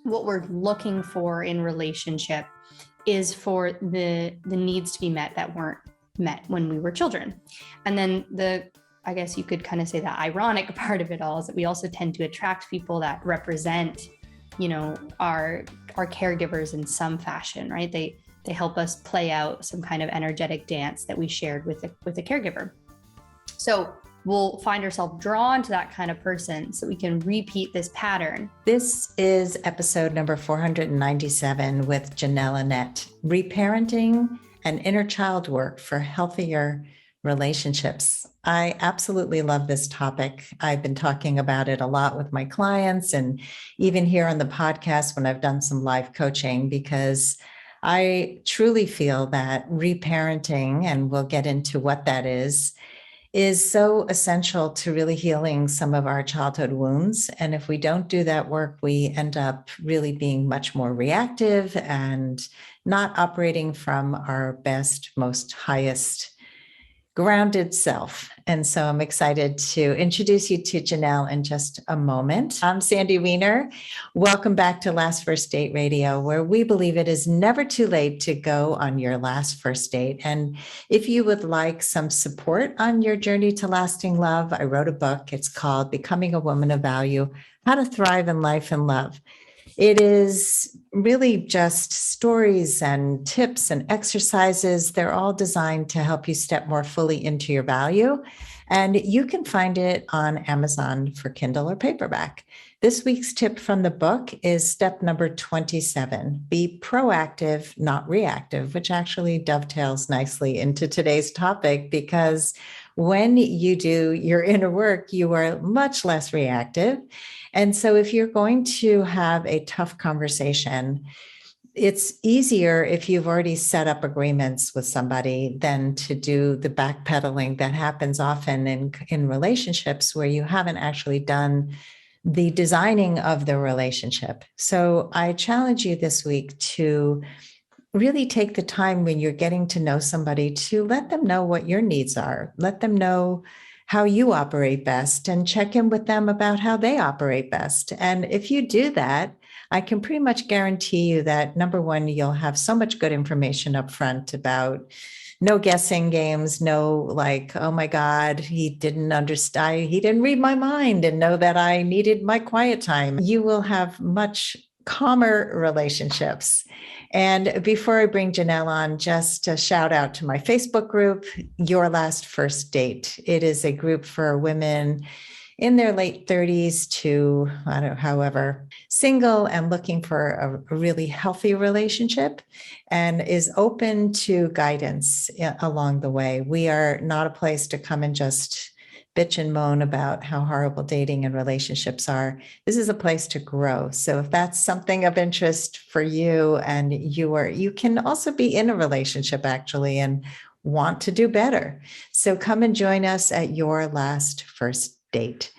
what we're looking for in relationship is for the needs to be met that weren't met when we were children. And then I guess you could kind of say the ironic part of it all is that we also tend to attract people that represent, our caregivers in some fashion, right? They help us play out some kind of energetic dance that we shared with a caregiver. So we'll find ourselves drawn to that kind of person so we can repeat this pattern. This is episode number 497 with Jenelle Annette, Reparenting and Inner Child Work for Healthier Relationships. I absolutely love this topic. I've been talking about it a lot with my clients and even here on the podcast when I've done some live coaching, because I truly feel that reparenting, and we'll get into what that is so essential to really healing some of our childhood wounds. And if we don't do that work, we end up really being much more reactive and not operating from our best, most highest grounded self. And so I'm excited to introduce you to Jenelle in just a moment. I'm Sandy Weiner. Welcome back to Last First Date Radio, where we believe it is never too late to go on your last first date. And if you would like some support on your journey to lasting love, I wrote a book. It's called Becoming a Woman of Value: How to Thrive in Life and Love. It is really just stories and tips and exercises. They're all designed to help you step more fully into your value. And you can find it on Amazon for Kindle or paperback. This week's tip from the book is step number 27. Be proactive, not reactive, which actually dovetails nicely into today's topic, because when you do your inner work, you are much less reactive. And so if you're going to have a tough conversation, it's easier if you've already set up agreements with somebody than to do the backpedaling that happens often in relationships where you haven't actually done the designing of the relationship. So I challenge you this week to really take the time when you're getting to know somebody to let them know what your needs are. Let them know how you operate best and check in with them about how they operate best. And if you do that, I can pretty much guarantee you that, number one, you'll have so much good information up front about no guessing games, no like, oh my God, he didn't understand, he didn't read my mind and know that I needed my quiet time. You will have much calmer relationships. And before I bring Jenelle on, just a shout out to my Facebook group, Your Last First Date. It is a group for women in their late 30s to, however, single and looking for a really healthy relationship, and is open to guidance along the way. We are not a place to come and just bitch and moan about how horrible dating and relationships are. This is a place to grow. So if that's something of interest for you, and you can also be in a relationship actually and want to do better. So come and join us at Your Last First Date.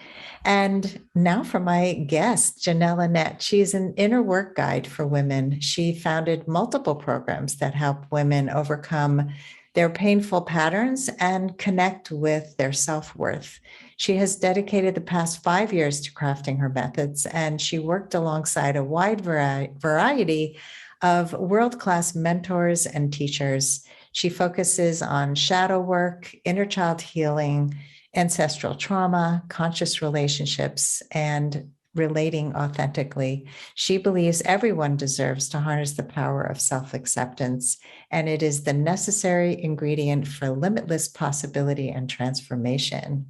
And now for my guest, Jenelle Annette. She's an inner work guide for women. She founded multiple programs that help women overcome their painful patterns and connect with their self-worth. She has dedicated the past 5 years to crafting her methods, and she worked alongside a wide variety of world-class mentors and teachers. She focuses on shadow work, inner child healing, ancestral trauma, conscious relationships, and relating authentically. She believes everyone deserves to harness the power of self-acceptance, and it is the necessary ingredient for limitless possibility and transformation.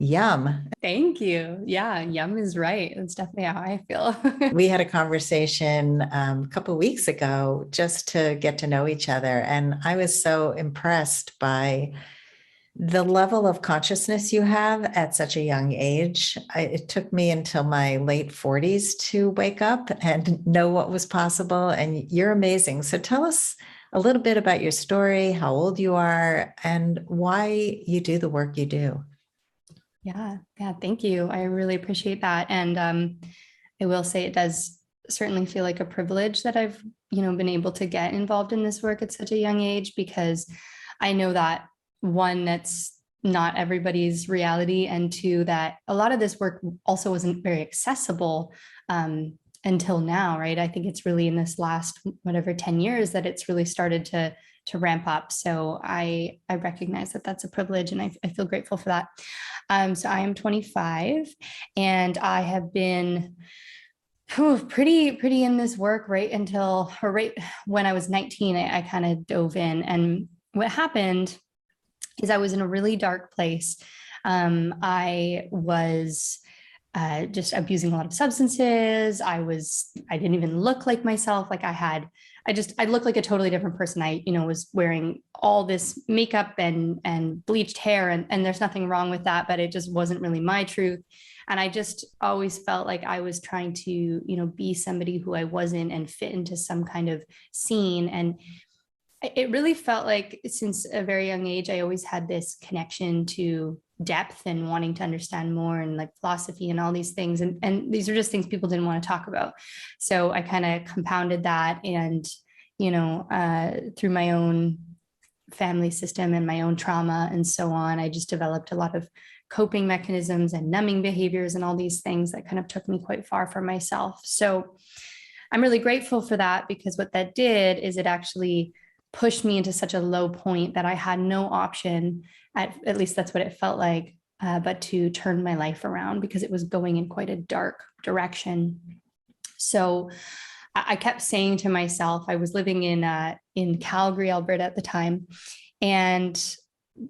Yum. Thank you. Yeah, yum is right. That's definitely how I feel. We had a conversation a couple of weeks ago just to get to know each other, and I was so impressed by the level of consciousness you have at such a young age. It took me until my late 40s to wake up and know what was possible. And you're amazing. So tell us a little bit about your story, how old you are, and why you do the work you do. Yeah, thank you. I really appreciate that. And I will say it does certainly feel like a privilege that I've, been able to get involved in this work at such a young age, because I know that, one, that's not everybody's reality, and two, that a lot of this work also wasn't very accessible until now, right? I think it's really in this last, whatever, 10 years that it's really started to ramp up. So I recognize that that's a privilege, and I feel grateful for that. So I am 25, and I have been pretty in this work right until, or right when I was 19. I kind of dove in, and what happened is I was in a really dark place. I was just abusing a lot of substances. I didn't even look like myself. Like I looked like a totally different person. I, was wearing all this makeup and bleached hair, and there's nothing wrong with that, but it just wasn't really my truth. And I just always felt like I was trying to, be somebody who I wasn't and fit into some kind of scene. And it really felt like since a very young age, I always had this connection to depth and wanting to understand more, and like philosophy and all these things. And these are just things people didn't want to talk about. So I kind of compounded that, and, through my own family system and my own trauma and so on, I just developed a lot of coping mechanisms and numbing behaviors and all these things that kind of took me quite far from myself. So I'm really grateful for that, because what that did is it actually pushed me into such a low point that I had no option, at least that's what it felt like, but to turn my life around, because it was going in quite a dark direction. So I kept saying to myself, I was living in Calgary, Alberta at the time, and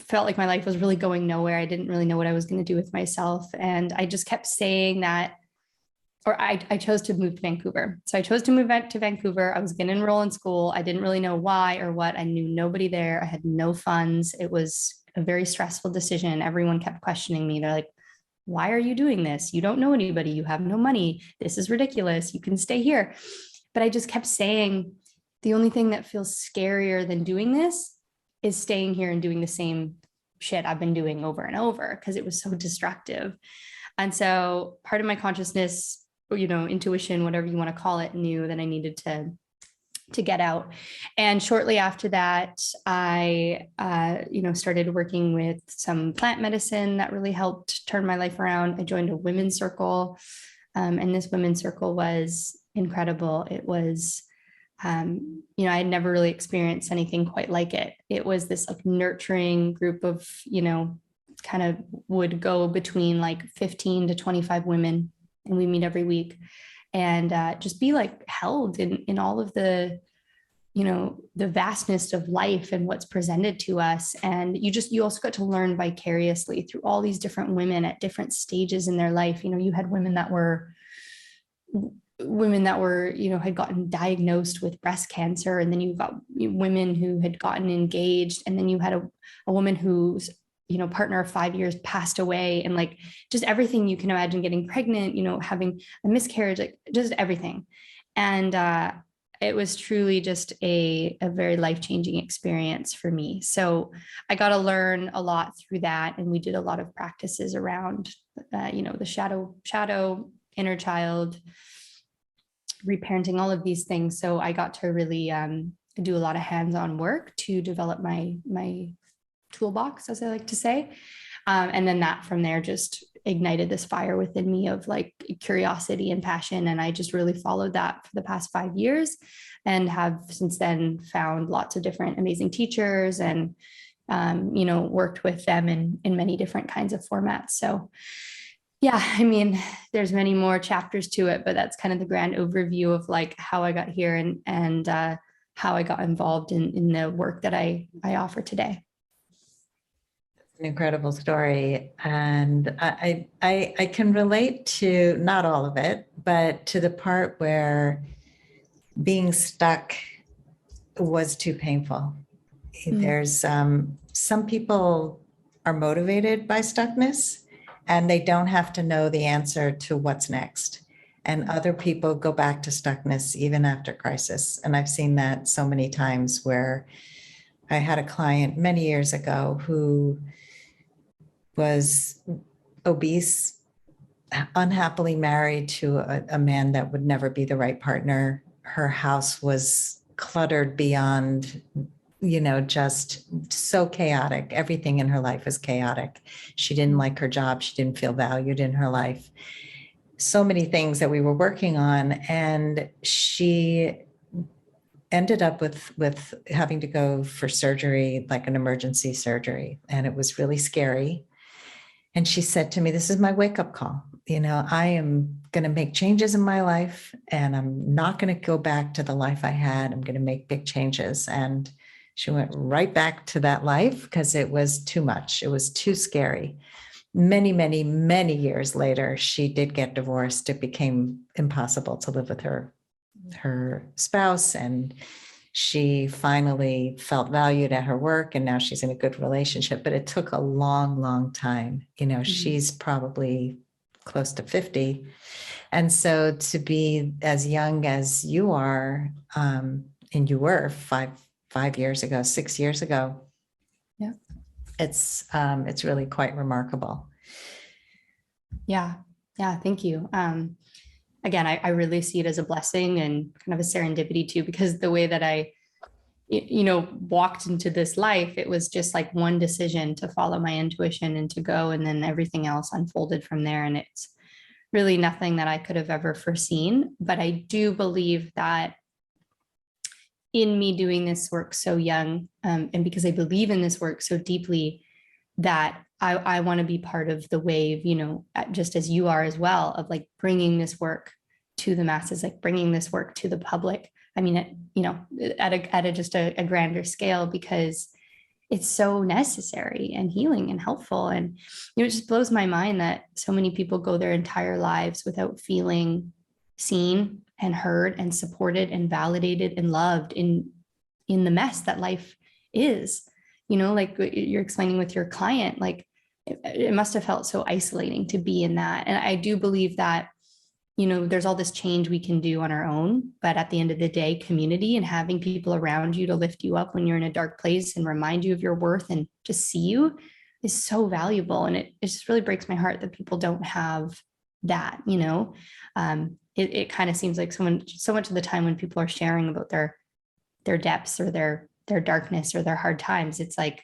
felt like my life was really going nowhere. I didn't really know what I was going to do with myself. And I just kept saying that, or I chose to move to Vancouver. So I chose to move back to Vancouver. I was going to enroll in school. I didn't really know why or what. I knew nobody there. I had no funds. It was a very stressful decision. Everyone kept questioning me. They're like, why are you doing this? You don't know anybody. You have no money. This is ridiculous. You can stay here. But I just kept saying, the only thing that feels scarier than doing this is staying here and doing the same shit I've been doing over and over, because it was so destructive. And so part of my consciousness, intuition, whatever you want to call it, knew that I needed to get out. And shortly after that, I, started working with some plant medicine that really helped turn my life around. I joined a women's circle, and this women's circle was incredible. It was, I had never really experienced anything quite like it. It was this like nurturing group of, kind of would go between like 15 to 25 women, and we meet every week, and just be like held in all of the, the vastness of life and what's presented to us. And you also got to learn vicariously through all these different women at different stages in their life. You had women that were, had gotten diagnosed with breast cancer. And then you've got women who had gotten engaged. And then you had a woman whose, partner of 5 years passed away, and like just everything you can imagine, getting pregnant, having a miscarriage, like just everything. And it was truly just a very life-changing experience for me. So I got to learn a lot through that. And we did a lot of practices around, the shadow, inner child, reparenting, all of these things. So I got to really do a lot of hands-on work to develop my toolbox, as I like to say. And then that from there just ignited this fire within me of like curiosity and passion. And I just really followed that for the past 5 years, and have since then found lots of different amazing teachers, and, worked with them in many different kinds of formats. So yeah, I mean, there's many more chapters to it, but that's kind of the grand overview of like how I got here, and how I got involved in the work that I offer today. An incredible story. And I can relate to not all of it, but to the part where being stuck was too painful. There's some people are motivated by stuckness, and they don't have to know the answer to what's next. And other people go back to stuckness even after crisis. And I've seen that so many times, where I had a client many years ago who was obese, unhappily married to a man that would never be the right partner. Her house was cluttered beyond, just so chaotic. Everything in her life was chaotic. She didn't like her job. She didn't feel valued in her life. so many things that we were working on. And she ended up with having to go for surgery, like an emergency surgery. And it was really scary. And she said to me, this is my wake-up call. I am going to make changes in my life, and I'm not going to go back to the life I had. I'm going to make big changes. And she went right back to that life because it was too much. It was too scary. Many, many, many years later, she did get divorced. It became impossible to live with her spouse, and she finally felt valued at her work, and now she's in a good relationship. But it took a long, long time. She's probably close to 50. And so to be as young as you are, and you were 5 years ago, 6 years ago, Yeah. it's really quite remarkable. Yeah. Yeah. Thank you. Again, I really see it as a blessing and kind of a serendipity too, because the way that I, walked into this life, it was just like one decision to follow my intuition and to go, and then everything else unfolded from there. And it's really nothing that I could have ever foreseen. But I do believe that in me doing this work so young, and because I believe in this work so deeply, that I want to be part of the wave, just as you are as well, of like bringing this work to the masses, like bringing this work to the public. I mean, at just a grander scale, because it's so necessary and healing and helpful. And, it just blows my mind that so many people go their entire lives without feeling seen and heard and supported and validated and loved in the mess that life is. Like you're explaining with your client, like it must have felt so isolating to be in that. And I do believe that, there's all this change we can do on our own, but at the end of the day, community and having people around you to lift you up when you're in a dark place and remind you of your worth and just see you is so valuable. And it just really breaks my heart that people don't have that. It kind of seems like so much of the time when people are sharing about their depths or their darkness or their hard times, it's like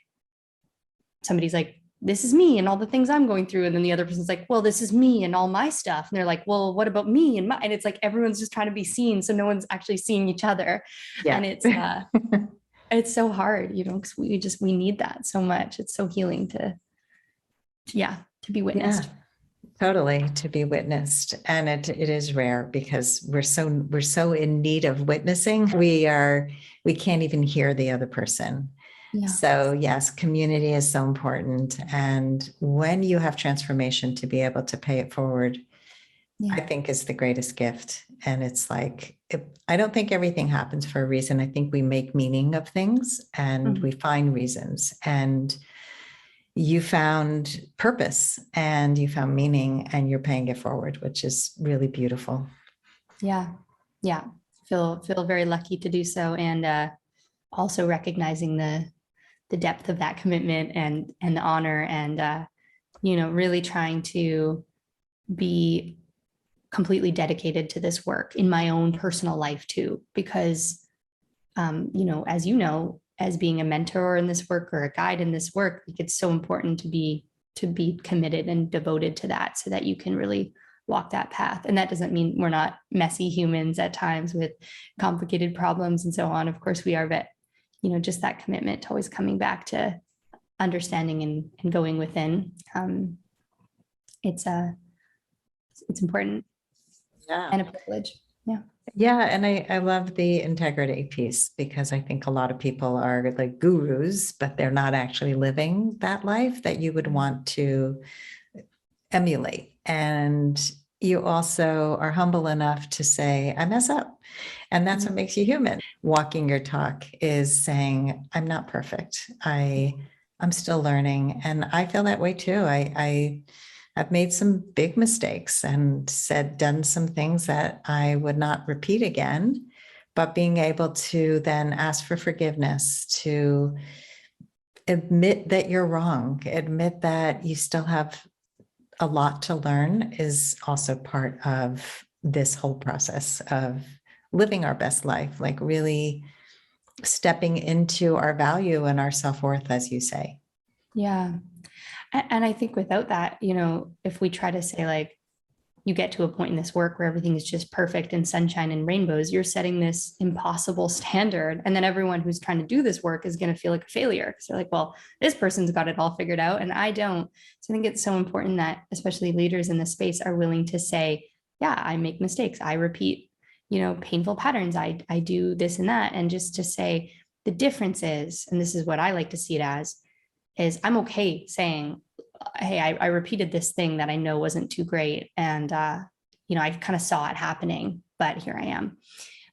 somebody's like, this is me and all the things I'm going through. And then the other person's like, well, this is me and all my stuff. And they're like, well, what about me and my, and it's like, everyone's just trying to be seen. So no one's actually seeing each other. Yeah. And it's so hard, because we need that so much. It's so healing to be witnessed. Yeah. Totally, to be witnessed. And it is rare because we're so in need of witnessing. We can't even hear the other person. Yeah. So yes, community is so important. And when you have transformation, to be able to pay it forward, I think is the greatest gift. And it's like, I don't think everything happens for a reason. I think we make meaning of things and we find reasons. And you found purpose and you found meaning and you're paying it forward, which is really beautiful. Yeah. Yeah. Feel very lucky to do so. And also recognizing the depth of that commitment and the honor and, really trying to be completely dedicated to this work in my own personal life too, because, as being a mentor in this work or a guide in this work, it's so important to be committed and devoted to that so that you can really walk that path. And that doesn't mean we're not messy humans at times with complicated problems and so on. Of course we are, but just that commitment to always coming back to understanding and going within. It's important. Yeah. And a privilege. Yeah. Yeah. And I love the integrity piece because I think a lot of people are like gurus, but they're not actually living that life that you would want to emulate. And you also are humble enough to say, I mess up. And that's what makes you human. Walking your talk is saying, I'm not perfect. I'm still learning. And I feel that way too. I've made some big mistakes and done some things that I would not repeat again, but being able to then ask for forgiveness, to admit that you're wrong, admit that you still have a lot to learn is also part of this whole process of living our best life, like really stepping into our value and our self-worth, as you say. Yeah. And I think without that, if we try to say like, you get to a point in this work where everything is just perfect and sunshine and rainbows, you're setting this impossible standard. And then everyone who's trying to do this work is going to feel like a failure. Because they're like, well, this person's got it all figured out and I don't. So I think it's so important that especially leaders in this space are willing to say, yeah, I make mistakes. I repeat, painful patterns. I do this and that. And just to say the difference is, and this is what I like to see it as, is I'm okay saying, hey, I repeated this thing that I know wasn't too great. And, I kind of saw it happening, but here I am.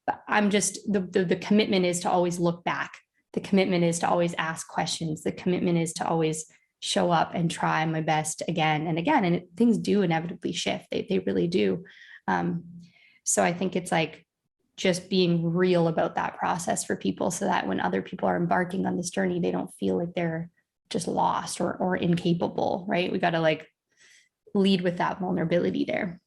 But I'm just, the commitment is to always look back. The commitment is to always ask questions. The commitment is to always show up and try my best again and again. And things do inevitably shift. They really do. So I think it's like just being real about that process for people so that when other people are embarking on this journey, they don't feel like they're just lost or incapable, right? We got to like lead with that vulnerability there.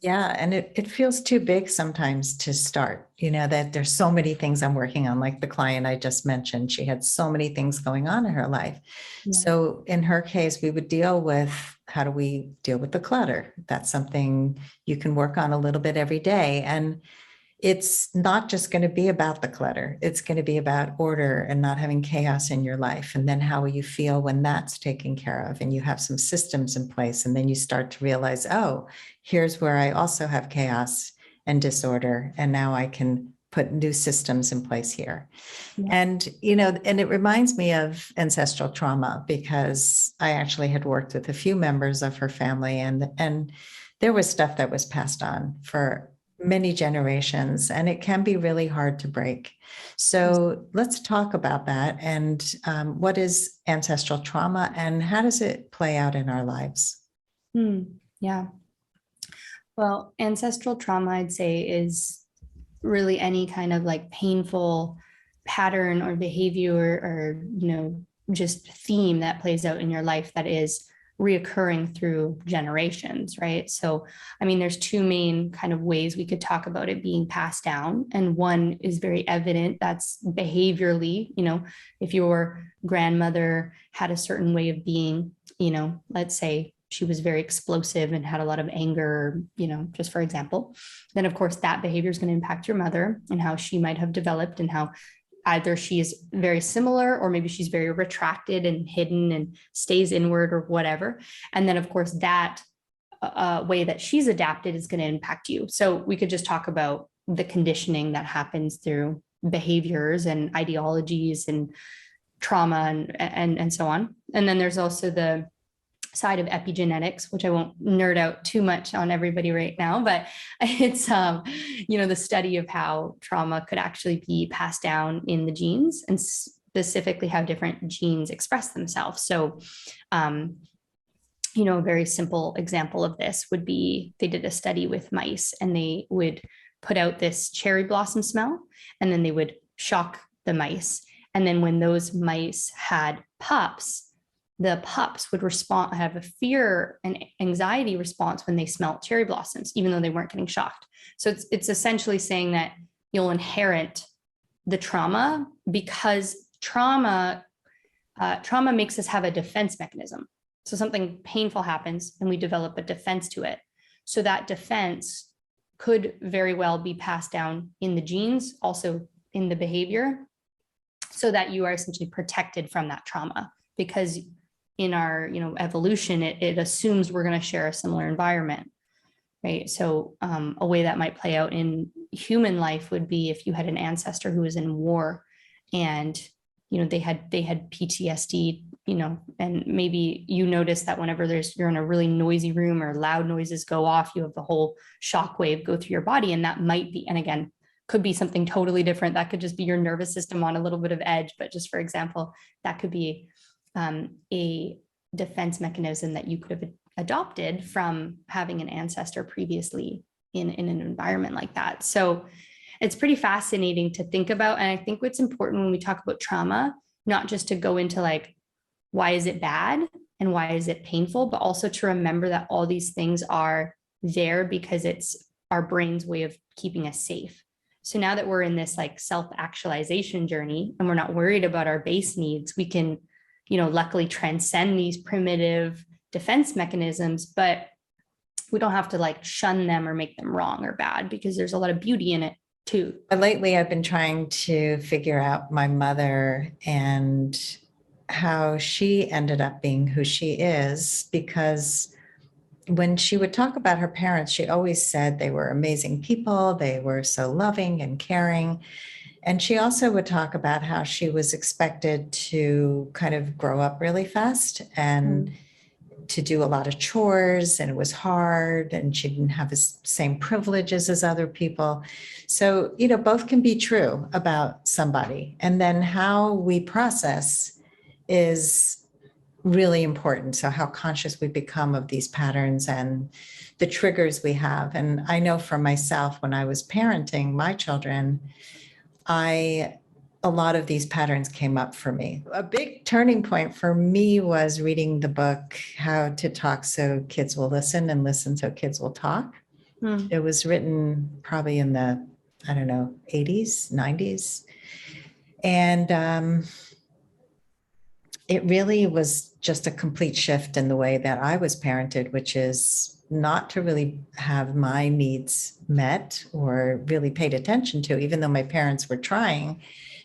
Yeah. And it feels too big sometimes to start, that there's so many things I'm working on. Like the client I just mentioned, she had so many things going on in her life. Yeah. So in her case, we would deal with, how do we deal with the clutter? That's something you can work on a little bit every day. And it's not just going to be about the clutter. It's going to be about order and not having chaos in your life. And then how will you feel when that's taken care of and you have some systems in place? And then you start to realize, oh, here's where I also have chaos and disorder. And now I can put new systems in place here. Yeah. And, and it reminds me of ancestral trauma because I actually had worked with a few members of her family and there was stuff that was passed on for many generations, and it can be really hard to break. So let's talk about that. And what is ancestral trauma and how does it play out in our lives? Yeah. Well, ancestral trauma, I'd say, is really any kind of like painful pattern or behavior or, just theme that plays out in your life that is reoccurring through generations, right? So, there's two main kind of ways we could talk about it being passed down. And one is very evident, that's behaviorally, if your grandmother had a certain way of being, let's say she was very explosive and had a lot of anger, just for example, then of course that behavior is going to impact your mother and how she might have developed and how either she is very similar or maybe she's very retracted and hidden and stays inward or whatever. And then of course that way that she's adapted is going to impact you. So we could just talk about the conditioning that happens through behaviors and ideologies and trauma and so on. And then there's also the side of epigenetics, which I won't nerd out too much on everybody right now, but it's, the study of how trauma could actually be passed down in the genes and specifically how different genes express themselves. So, a very simple example of this would be, they did a study with mice and they would put out this cherry blossom smell, and then they would shock the mice. And then when those mice had pups, the pups would have a fear and anxiety response when they smelled cherry blossoms, even though they weren't getting shocked. So it's essentially saying that you'll inherit the trauma because trauma makes us have a defense mechanism. So something painful happens and we develop a defense to it. So that defense could very well be passed down in the genes, also in the behavior, so that you are essentially protected from that trauma. Because in our, evolution, it assumes we're going to share a similar environment, right? So a way that might play out in human life would be if you had an ancestor who was in war and, they had PTSD, and maybe you notice that whenever you're in a really noisy room or loud noises go off, you have the whole shock wave go through your body. And that might be, and again, could be something totally different. That could just be your nervous system on a little bit of edge. But just for example, that could be a defense mechanism that you could have adopted from having an ancestor previously in an environment like that. So it's pretty fascinating to think about. And I think what's important when we talk about trauma, not just to go into like, why is it bad and why is it painful, but also to remember that all these things are there because it's our brain's way of keeping us safe. So now that we're in this like self-actualization journey and we're not worried about our base needs, we can, luckily transcend these primitive defense mechanisms, but We don't have to like shun them or make them wrong or bad, because there's a lot of beauty in it too. Lately, I've been trying to figure out my mother and how she ended up being who she is, because when she would talk about her parents, she always said they were amazing people. They were so loving and caring. And she also would talk about how she was expected to kind of grow up really fast and to do a lot of chores, and it was hard, and she didn't have the same privileges as other people. So, both can be true about somebody. And then how we process is really important. So how conscious we become of these patterns and the triggers we have. And I know for myself, when I was parenting my children, a lot of these patterns came up for me. A big turning point for me was reading the book, How to Talk So Kids Will Listen and Listen So Kids Will Talk. It was written probably in the, 80s, 90s. And it really was just a complete shift in the way that I was parented, which is not to really have my needs met or really paid attention to, even though my parents were trying.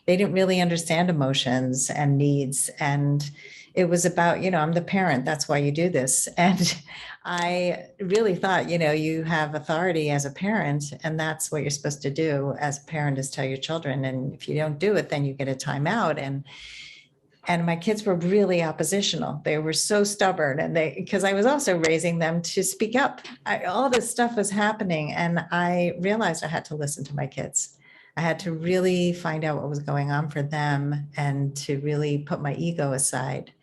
They didn't really understand emotions and needs. And it was about, I'm the parent, that's why you do this. And I really thought, you have authority as a parent, and that's what you're supposed to do as a parent, is tell your children. And if you don't do it, then you get a timeout. And my kids were really oppositional. They were so stubborn, and because I was also raising them to speak up. All this stuff was happening, and I realized I had to listen to my kids. I had to really find out what was going on for them, and to really put my ego aside,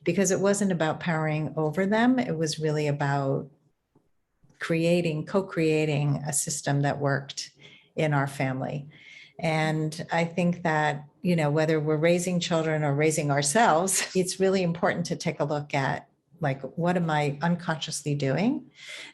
because it wasn't about powering over them. It was really about co-creating a system that worked in our family. And I think that, whether we're raising children or raising ourselves, it's really important to take a look at, like, what am I unconsciously doing?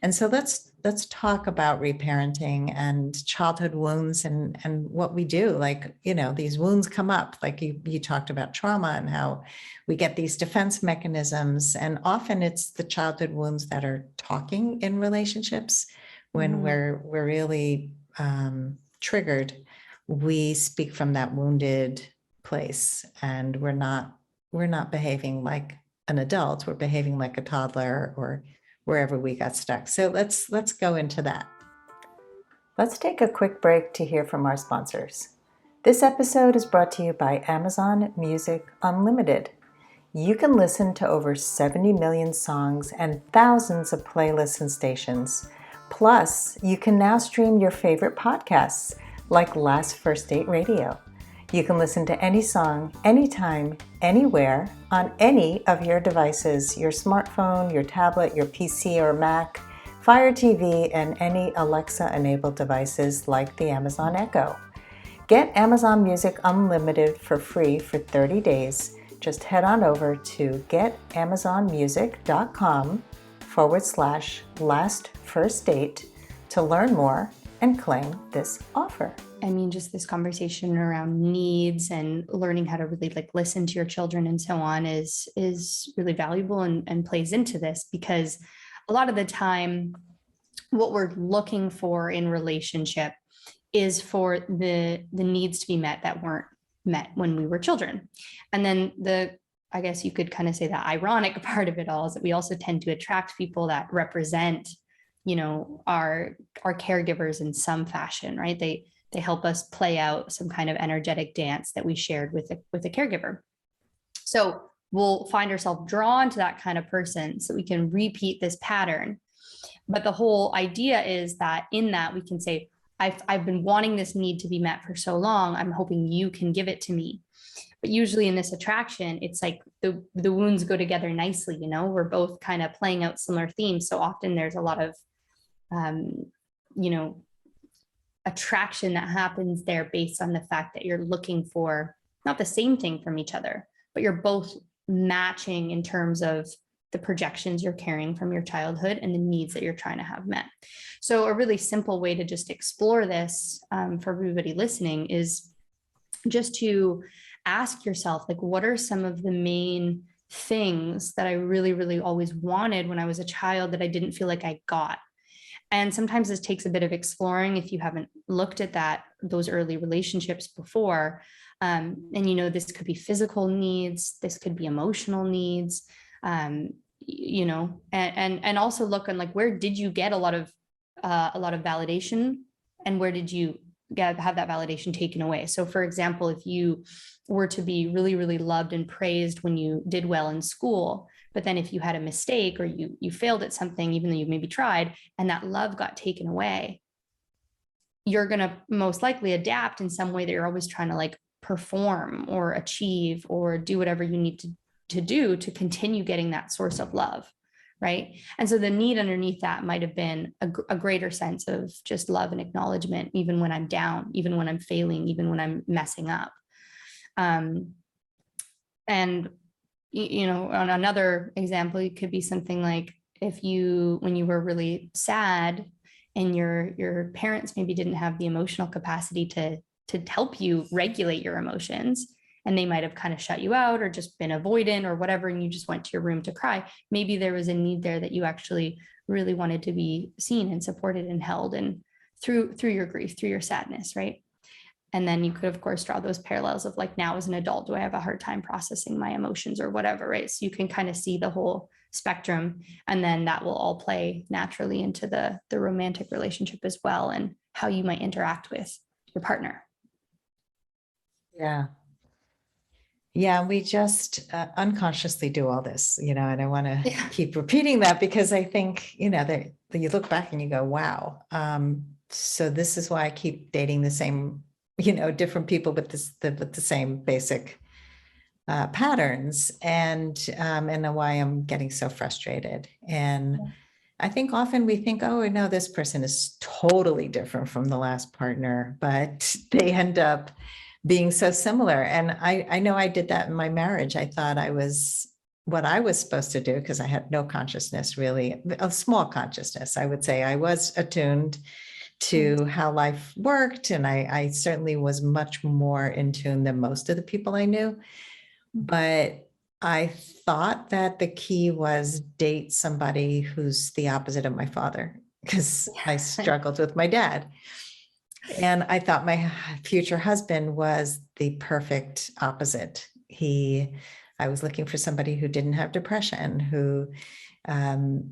And so let's talk about reparenting and childhood wounds and what we do. Like, these wounds come up, like you talked about trauma and how we get these defense mechanisms. And often it's the childhood wounds that are talking in relationships. When we're really triggered, we speak from that wounded place, and we're not behaving like an adult. We're behaving like a toddler, or wherever we got stuck. So let's go into that. Let's take a quick break to hear from our sponsors. This episode is brought to you by Amazon Music Unlimited. You can listen to over 70 million songs and thousands of playlists and stations. Plus, you can now stream your favorite podcasts, like Last First Date Radio. You can listen to any song, anytime, anywhere, on any of your devices, your smartphone, your tablet, your PC or Mac, Fire TV, and any Alexa-enabled devices like the Amazon Echo. Get Amazon Music Unlimited for free for 30 days. Just head on over to getamazonmusic.com/lastfirstdate to learn more and claim this offer. I mean, just this conversation around needs and learning how to really like listen to your children and so on is really valuable and plays into this, because a lot of the time what we're looking for in relationship is for the needs to be met that weren't met when we were children. And then I guess you could kind of say the ironic part of it all is that we also tend to attract people that represent, our caregivers in some fashion, right? They help us play out some kind of energetic dance that we shared with a caregiver. So we'll find ourselves drawn to that kind of person so we can repeat this pattern. But the whole idea is that in that we can say, I've been wanting this need to be met for so long. I'm hoping you can give it to me. But usually in this attraction, it's like the wounds go together nicely. We're both kind of playing out similar themes. So often there's a lot of, attraction that happens there based on the fact that you're looking for not the same thing from each other, but you're both matching in terms of the projections you're carrying from your childhood and the needs that you're trying to have met. So a really simple way to just explore this for everybody listening is just to ask yourself, like, what are some of the main things that I really, really always wanted when I was a child that I didn't feel like I got? And sometimes this takes a bit of exploring if you haven't looked at those early relationships before. And, this could be physical needs, this could be emotional needs, and also look on like, where did you get a lot of validation, and where did you have that validation taken away? So for example, if you were to be really, really loved and praised when you did well in school, but then if you had a mistake or you failed at something, even though you maybe tried, and that love got taken away, you're going to most likely adapt in some way that you're always trying to like perform or achieve or do whatever you need to do to continue getting that source of love. Right. And so the need underneath that might have been a greater sense of just love and acknowledgement, even when I'm down, even when I'm failing, even when I'm messing up. And, on another example, it could be something like when you were really sad and your parents maybe didn't have the emotional capacity to help you regulate your emotions, and they might have kind of shut you out or just been avoidant or whatever, and you just went to your room to cry. Maybe there was a need there that you actually really wanted to be seen and supported and held, and through your grief, through your sadness, right? And then you could, of course, draw those parallels of like, now as an adult, do I have a hard time processing my emotions or whatever, right? So you can kind of see the whole spectrum, and then that will all play naturally into the romantic relationship as well, and how you might interact with your partner. Yeah. Yeah, we just unconsciously do all this, and I want to keep repeating that because I think, that you look back and you go, wow. So this is why I keep dating the same, different people, but the same basic patterns, and why I'm getting so frustrated. And I think often we think, oh, no, this person is totally different from the last partner, but they end up being so similar. And I know I did that in my marriage. I thought I was what I was supposed to do because I had no consciousness, really, a small consciousness. I would say I was attuned to how life worked. And I certainly was much more in tune than most of the people I knew. But I thought that the key was date somebody who's the opposite of my father, because I struggled with my dad. And I thought my future husband was the perfect opposite. I was looking for somebody who didn't have depression, who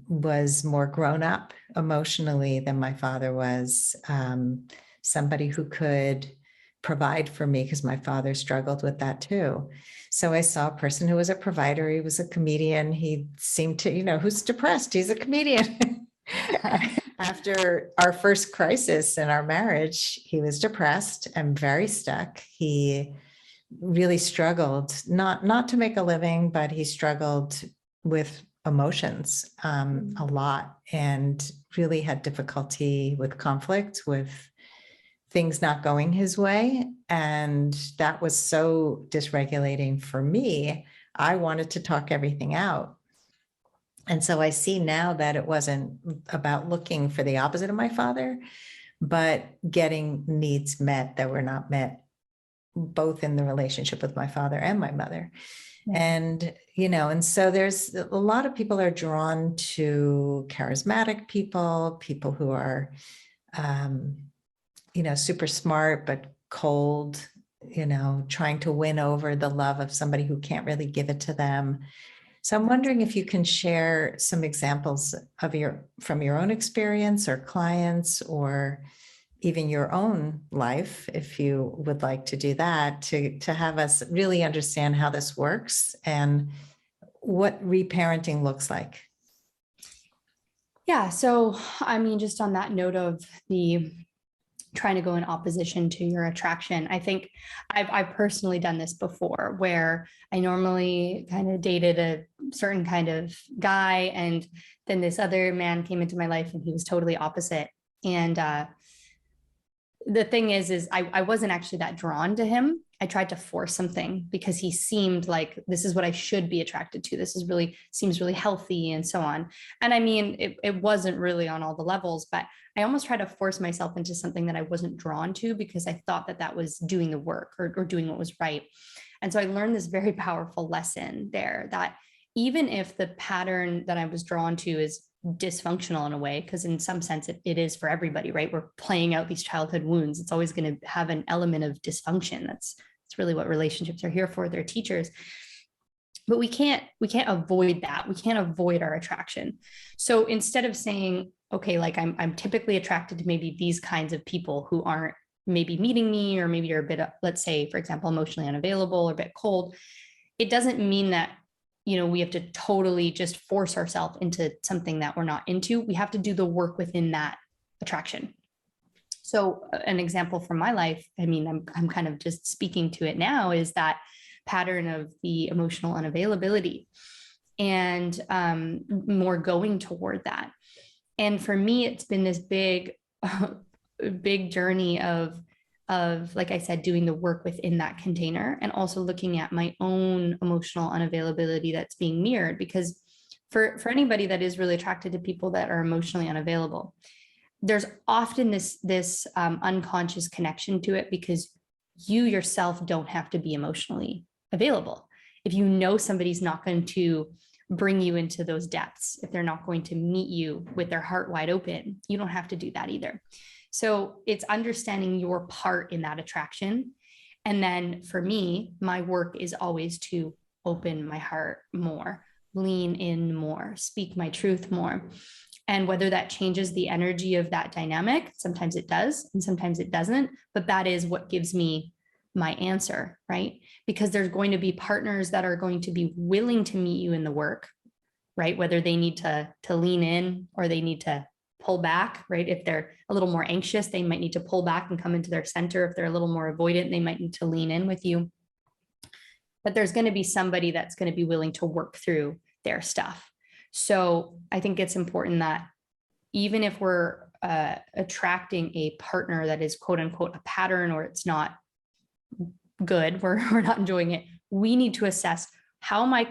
was more grown up emotionally than my father was, somebody who could provide for me, because my father struggled with that too. So I saw a person who was a provider. He was a comedian. He seemed to, who's depressed? He's a comedian. After our first crisis in our marriage, he was depressed and very stuck. He really struggled, not to make a living, but he struggled with emotions a lot, and really had difficulty with conflict, with things not going his way. And that was so dysregulating for me. I wanted to talk everything out. And so I see now that it wasn't about looking for the opposite of my father, but getting needs met that were not met, both in the relationship with my father and my mother. And, and so there's a lot of people are drawn to charismatic people who are, super smart, but cold, trying to win over the love of somebody who can't really give it to them. So I'm wondering if you can share some examples from your own experience, or clients, or even your own life, if you would like to do that, to have us really understand how this works and what reparenting looks like. Yeah. So, just on that note of the trying to go in opposition to your attraction, I think I've personally done this before, where I normally kind of dated a certain kind of guy, and then this other man came into my life and he was totally opposite. And the thing is I wasn't actually that drawn to him. I tried to force something because he seemed like, this is what I should be attracted to. This seems really healthy and so on. And it wasn't really on all the levels, but I almost tried to force myself into something that I wasn't drawn to, because I thought that was doing the work, or doing what was right. And so I learned this very powerful lesson there, that even if the pattern that I was drawn to is dysfunctional in a way, because in some sense it is for everybody, right? We're playing out these childhood wounds. It's always going to have an element of dysfunction. That's really what relationships are here for. They're teachers. But we can't avoid that. We can't avoid our attraction. So instead of saying, okay, like I'm typically attracted to maybe these kinds of people who aren't maybe meeting me, or maybe you're a bit, let's say, for example, emotionally unavailable or a bit cold, it doesn't mean that, we have to totally just force ourselves into something that we're not into. We have to do the work within that attraction. So an example from my life, I mean, I'm kind of just speaking to it now, is that pattern of the emotional unavailability and more going toward that. And for me, it's been this big, big journey of, like I said, doing the work within that container, and also looking at my own emotional unavailability that's being mirrored. Because for anybody that is really attracted to people that are emotionally unavailable, there's often this unconscious connection to it, because you yourself don't have to be emotionally available. If you know somebody's not going to bring you into those depths, if they're not going to meet you with their heart wide open, you don't have to do that either. So it's understanding your part in that attraction. And then for me, my work is always to open my heart more, lean in more, speak my truth more. And whether that changes the energy of that dynamic, sometimes it does, and sometimes it doesn't, but that is what gives me my answer, right? Because there's going to be partners that are going to be willing to meet you in the work, right? Whether they need to lean in or they need to pull back, right? If they're a little more anxious, they might need to pull back and come into their center. If they're a little more avoidant, they might need to lean in with you. But there's going to be somebody that's going to be willing to work through their stuff. So I think it's important that even if we're attracting a partner that is quote unquote a pattern, or it's not good, we're not enjoying it, we need to assess, how am I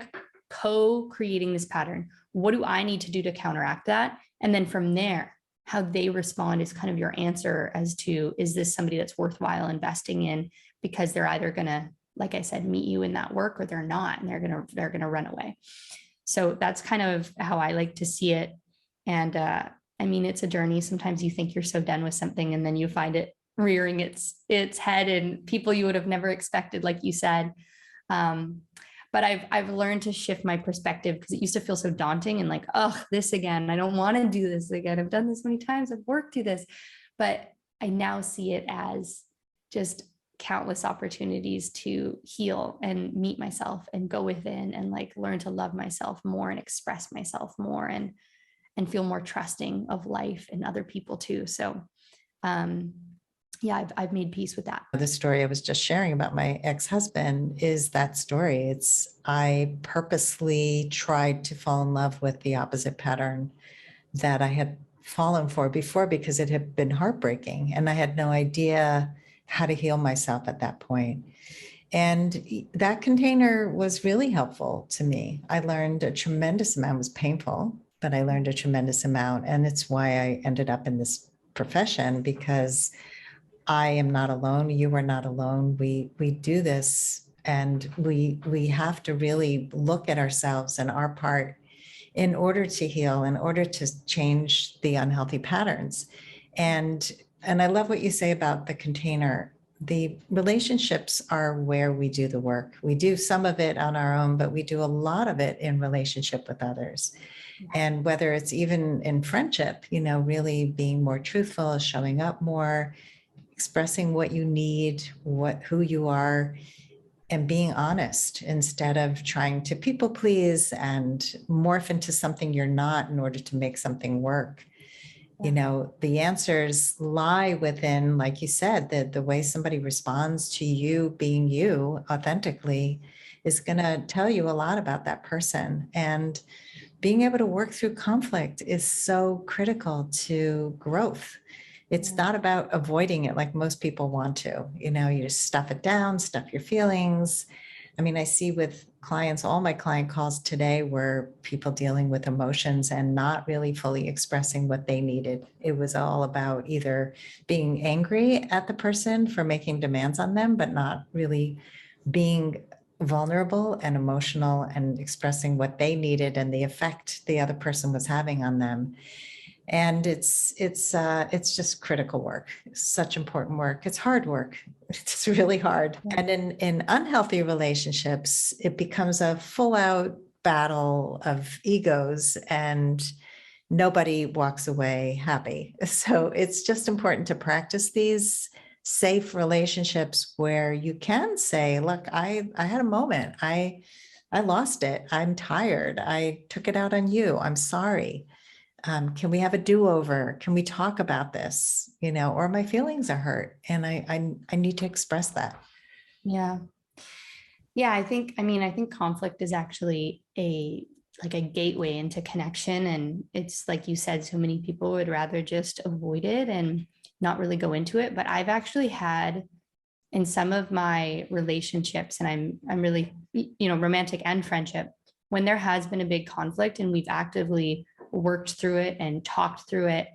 co-creating this pattern? What do I need to do to counteract that? And then from there, how they respond is kind of your answer as to, is this somebody that's worthwhile investing in? Because they're either going to, like I said, meet you in that work, or they're not, and they're going to run away. So that's kind of how I like to see it. And I mean, it's a journey. Sometimes you think you're so done with something, and then you find it rearing its head in people you would have never expected, like you said. But I've learned to shift my perspective, because it used to feel so daunting and like, oh, this again, I don't want to do this again. I've done this many times. I've worked through this, but I now see it as just countless opportunities to heal and meet myself and go within and like learn to love myself more and express myself more and feel more trusting of life and other people too. So, yeah, I've made peace with that. The story I was just sharing about my ex-husband is that story. I purposely tried to fall in love with the opposite pattern that I had fallen for before, because it had been heartbreaking and I had no idea how to heal myself at that point. And that container was really helpful to me. I learned a tremendous amount. It was painful, but I learned a tremendous amount. And it's why I ended up in this profession, because I am not alone. You are not alone. We do this, and we have to really look at ourselves and our part in order to heal, in order to change the unhealthy patterns. And I love what you say about the container. The relationships are where we do the work. We do some of it on our own, but we do a lot of it in relationship with others. And whether it's even in friendship, really being more truthful, showing up more, expressing what you need, who you are, and being honest instead of trying to people please and morph into something you're not in order to make something work. The answers lie within, like you said, the way somebody responds to you being you authentically is going to tell you a lot about that person. And being able to work through conflict is so critical to growth. It's not about avoiding it like most people want to. You just stuff it down, stuff your feelings. I mean, I see with clients, all my client calls today were people dealing with emotions and not really fully expressing what they needed. It was all about either being angry at the person for making demands on them, but not really being vulnerable and emotional and expressing what they needed and the effect the other person was having on them. And it's just critical work. It's such important work. It's hard work. It's really hard. And in unhealthy relationships, it becomes a full out battle of egos, and nobody walks away happy. So it's just important to practice these safe relationships where you can say, look, I had a moment. I lost it. I'm tired. I took it out on you. I'm sorry. Can we have a do-over? Can we talk about this? Or my feelings are hurt and I need to express that. Yeah. Yeah. I think conflict is actually a gateway into connection. And it's like you said, so many people would rather just avoid it and not really go into it. But I've actually had in some of my relationships, and I'm really, romantic and friendship, when there has been a big conflict and we've actively worked through it and talked through it,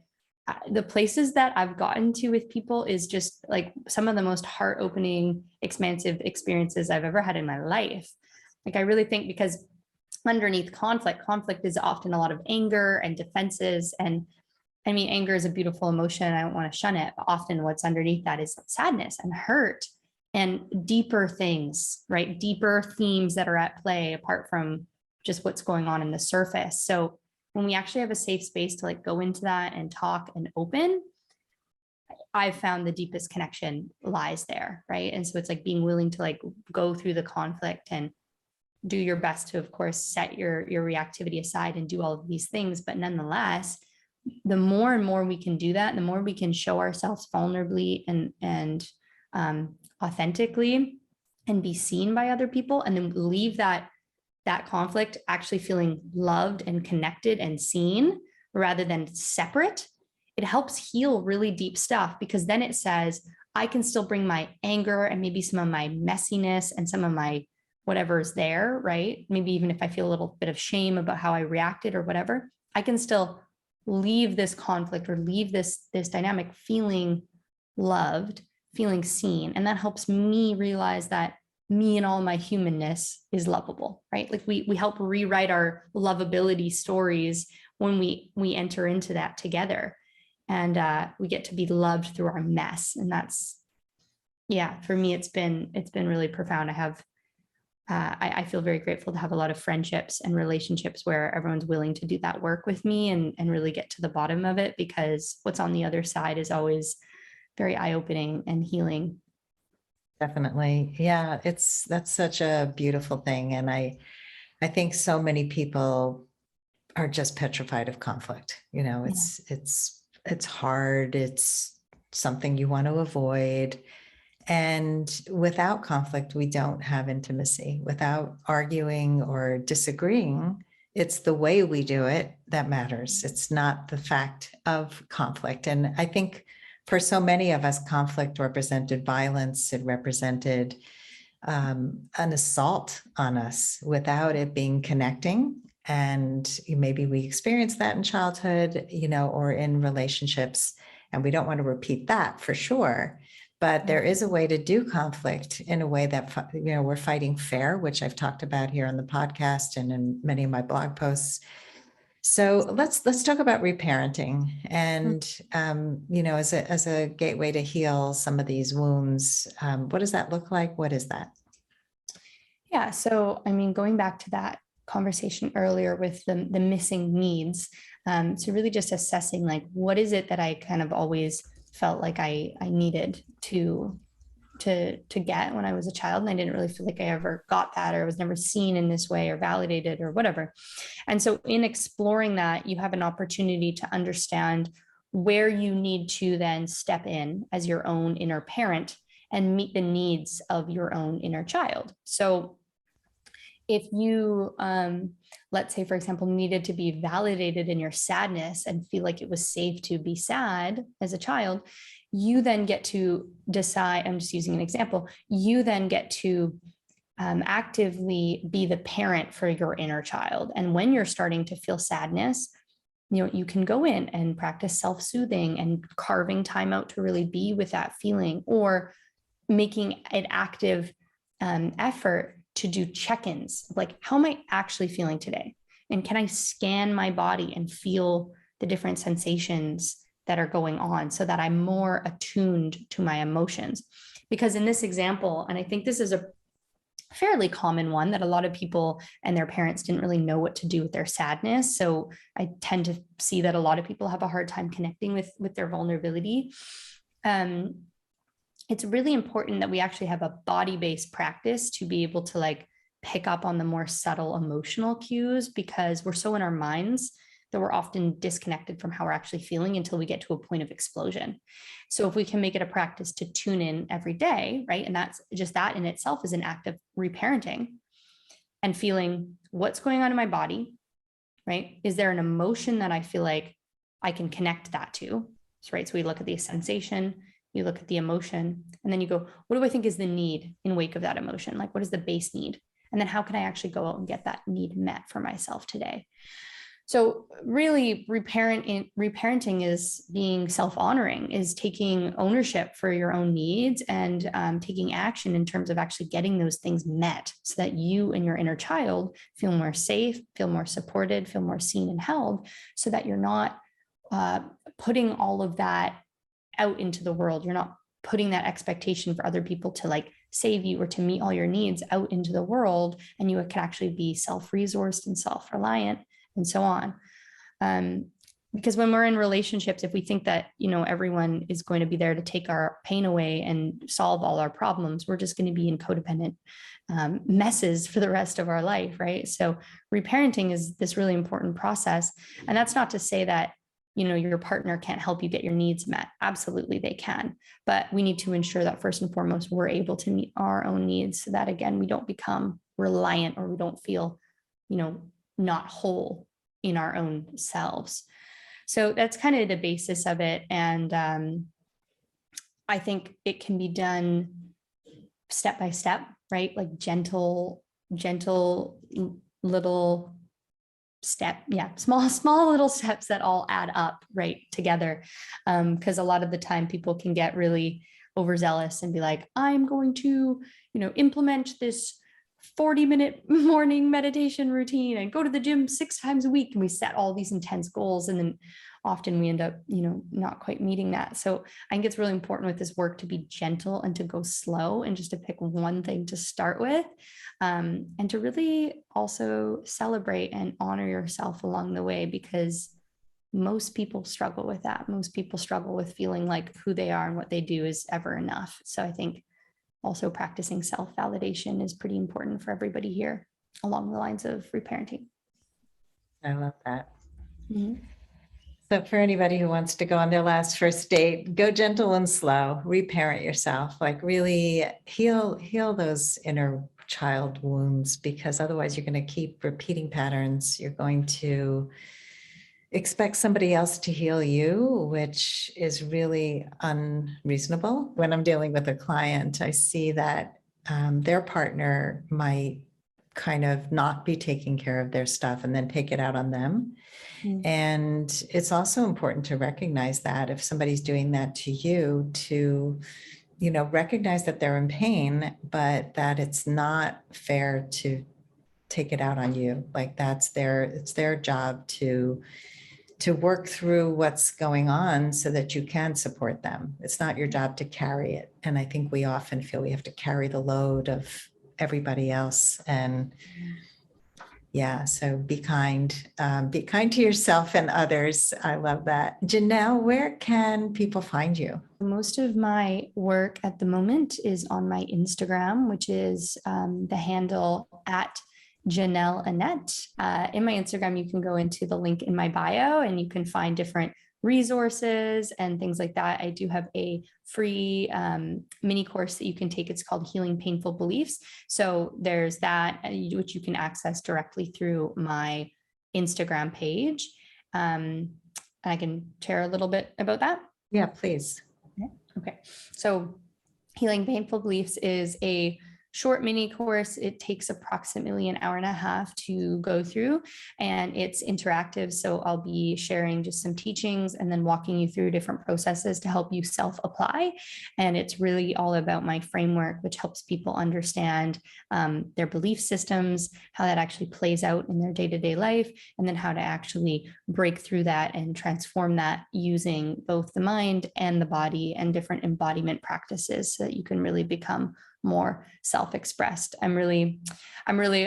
the places that I've gotten to with people is just like some of the most heart-opening, expansive experiences I've ever had in my life. Like I really think because underneath conflict is often a lot of anger and defenses. And I mean, anger is a beautiful emotion. I don't want to shun it, but often what's underneath that is sadness and hurt and deeper things, right? Deeper themes that are at play apart from just what's going on in the surface. So when we actually have a safe space to like go into that and talk and open, I've found the deepest connection lies there, right? And so it's like being willing to like go through the conflict and do your best to, of course, set your reactivity aside and do all of these things. But nonetheless, the more and more we can do that, the more we can show ourselves vulnerably and authentically and be seen by other people, and then leave that conflict actually feeling loved and connected and seen rather than separate. It helps heal really deep stuff, because then it says, I can still bring my anger and maybe some of my messiness and some of my whatever's there, right? Maybe even if I feel a little bit of shame about how I reacted or whatever, I can still leave this conflict or leave this dynamic feeling loved, feeling seen. And that helps me realize that me and all my humanness is lovable, right? Like we help rewrite our lovability stories when we enter into that together, and we get to be loved through our mess. And that's, yeah, for me, it's been really profound. I feel very grateful to have a lot of friendships and relationships where everyone's willing to do that work with me and really get to the bottom of it, because what's on the other side is always very eye-opening and healing. Definitely. Yeah, that's such a beautiful thing. And I think so many people are just petrified of conflict. It's hard. It's something you want to avoid. And without conflict, we don't have intimacy. Without arguing or disagreeing, it's the way we do it that matters. It's not the fact of conflict. And I think for so many of us, conflict represented violence. It represented an assault on us without it being connecting. And maybe we experienced that in childhood, or in relationships, and we don't want to repeat that for sure. But there is a way to do conflict in a way that, we're fighting fair, which I've talked about here on the podcast and in many of my blog posts. So let's talk about reparenting, and as a gateway to heal some of these wounds. What does that look like? What is that? Yeah. So, I mean, going back to that conversation earlier with the missing needs, so really just assessing like, what is it that I kind of always felt like I needed to get when I was a child, and I didn't really feel like I ever got that, or was never seen in this way or validated or whatever. And so in exploring that, you have an opportunity to understand where you need to then step in as your own inner parent and meet the needs of your own inner child. So if you, let's say, for example, needed to be validated in your sadness and feel like it was safe to be sad as a child, you then get to decide, I'm just using an example, you then get to actively be the parent for your inner child. And when you're starting to feel sadness, you can go in and practice self-soothing and carving time out to really be with that feeling, or making an active effort to do check-ins, like, how am I actually feeling today? And can I scan my body and feel the different sensations that are going on so that I'm more attuned to my emotions? Because in this example, and I think this is a fairly common one, that a lot of people and their parents didn't really know what to do with their sadness. So I tend to see that a lot of people have a hard time connecting with their vulnerability. It's really important that we actually have a body-based practice to be able to like pick up on the more subtle emotional cues, because we're so in our minds that we're often disconnected from how we're actually feeling until we get to a point of explosion. So if we can make it a practice to tune in every day, right? And that's just, that in itself is an act of reparenting, and feeling what's going on in my body, right? Is there an emotion that I feel like I can connect that to? Right. So we look at the sensation, you look at the emotion, and then you go, what do I think is the need in wake of that emotion? Like, what is the base need? And then how can I actually go out and get that need met for myself today? So really, reparenting is being self-honoring, is taking ownership for your own needs, and taking action in terms of actually getting those things met, so that you and your inner child feel more safe, feel more supported, feel more seen and held, so that you're not putting all of that out into the world. You're not putting that expectation for other people to like save you or to meet all your needs out into the world, and you can actually be self-resourced and self-reliant and so on. Because when we're in relationships, if we think that, you know, everyone is going to be there to take our pain away and solve all our problems, we're just going to be in codependent messes for the rest of our life, right? So reparenting is this really important process. And that's not to say that, you know, your partner can't help you get your needs met. Absolutely, they can. But we need to ensure that first and foremost, we're able to meet our own needs, so that, again, we don't become reliant, or we don't feel, you know, not whole in our own selves. So that's kind of the basis of it. And I think it can be done step by step, right? Like gentle little step. Yeah. Small little steps that all add up right together. Because a lot of the time people can get really overzealous and be like, I'm going to, you know, implement this 40-minute morning meditation routine and go to the gym 6 times a week. And we set all these intense goals, and then often we end up, you know, not quite meeting that. So I think it's really important with this work to be gentle and to go slow, and just to pick one thing to start with, and to really also celebrate and honor yourself along the way, because most people struggle with that. Most people struggle with feeling like who they are and what they do is ever enough. So I think also practicing self-validation is pretty important for everybody here, along the lines of reparenting. I love that. Mm-hmm. So for anybody who wants to go on their last first date, go gentle and slow, reparent yourself, like really heal those inner child wounds, because otherwise you're going to keep repeating patterns. You're going to expect somebody else to heal you, which is really unreasonable. When I'm dealing with a client, I see that their partner might kind of not be taking care of their stuff and then take it out on them. Mm. And it's also important to recognize that if somebody's doing that to you, to, you know, recognize that they're in pain, but that it's not fair to take it out on you. Like it's their job to work through what's going on so that you can support them. It's not your job to carry it. And I think we often feel we have to carry the load of everybody else. And yeah, so be kind to yourself and others. I love that. Jenelle, where can people find you? Most of my work at the moment is on my Instagram, which is the handle at Jenelle Annette. In my Instagram, you can go into the link in my bio and you can find different resources and things like that. I do have a free mini course that you can take. It's called Healing Painful Beliefs. So there's that, which you can access directly through my Instagram page. And I can share a little bit about that. Yeah, please. Okay. So Healing Painful Beliefs is a short mini course. It takes approximately an hour and a half to go through, and it's interactive. So I'll be sharing just some teachings and then walking you through different processes to help you self-apply. And it's really all about my framework, which helps people understand their belief systems, how that actually plays out in their day-to-day life, and then how to actually break through that and transform that using both the mind and the body and different embodiment practices so that you can really become more self-expressed. I'm really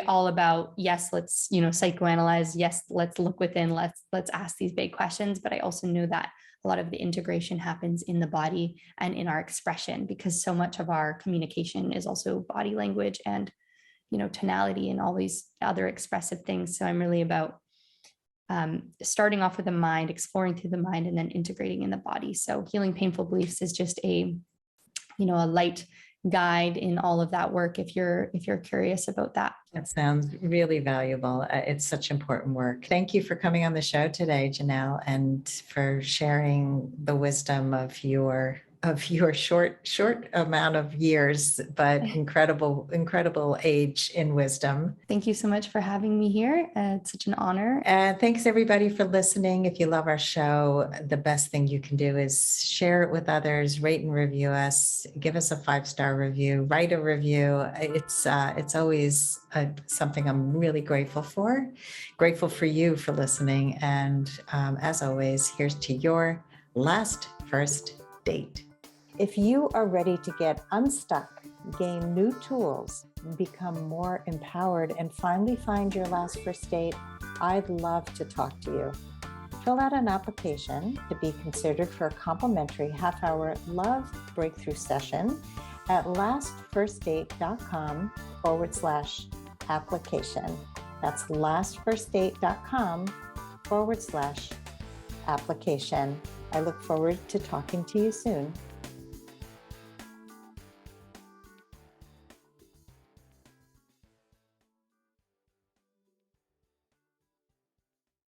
all about, yes, let's, psychoanalyze. Yes, let's look within. Let's ask these big questions. But I also know that a lot of the integration happens in the body and in our expression, because so much of our communication is also body language and, tonality and all these other expressive things. So I'm really about starting off with the mind, exploring through the mind, and then integrating in the body. So healing painful beliefs is just a light guide in all of that work if you're curious about that. That sounds really valuable. It's such important work. Thank you for coming on the show today, Jenelle, and for sharing the wisdom of your short amount of years, but incredible age in wisdom. Thank you so much for having me here. It's such an honor. And thanks everybody for listening. If you love our show, the best thing you can do is share it with others, rate and review us, give us a 5-star review, write a review. It's always something I'm really grateful for you for listening. And as always, here's to your last first date. If you are ready to get unstuck, gain new tools, become more empowered, and finally find your last first date, I'd love to talk to you. Fill out an application to be considered for a complimentary half-hour love breakthrough session at lastfirstdate.com/application. That's lastfirstdate.com/application. I look forward to talking to you soon.